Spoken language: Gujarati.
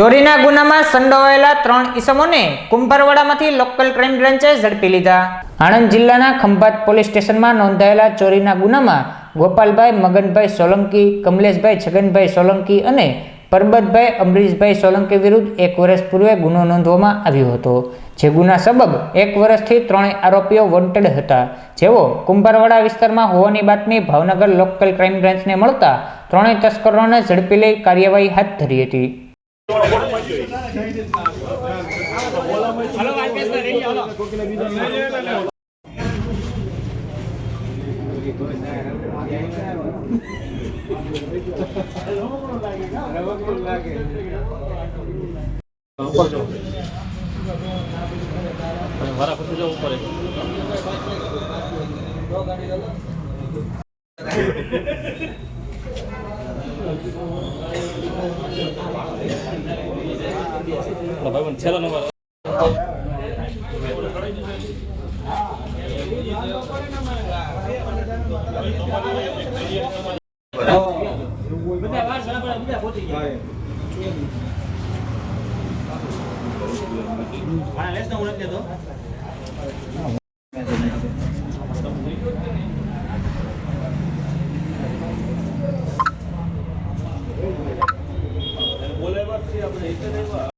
ચોરીના ગુનામાં સંડોવાયેલા 3 ઈસમોને કુંભારવાડામાંથી લોકલ ક્રાઇમ બ્રાન્ચે ઝડપી લીધા। આણંદ જિલ્લાના ખંભાત પોલીસ સ્ટેશનમાં નોંધાયેલા ચોરીના ગુનામાં ગોપાલભાઈ મગનભાઈ સોલંકી, કમલેશભાઈ છગનભાઈ સોલંકી અને પરબતભાઈ અમરીશભાઈ સોલંકી વિરુદ્ધ 1 વર્ષ પૂર્વે ગુનો નોંધવામાં આવ્યો હતો। જે ગુના સબબ 1 વર્ષથી 3 આરોપીઓ વોન્ટેડ હતા, જેઓ કુંભારવાડા વિસ્તારમાં હોવાની બાતમી ભાવનગર લોકલ ક્રાઇમ બ્રાન્ચને મળતા 3 તસ્કરોને ઝડપી લઈ કાર્યવાહી હાથ ધરી હતી।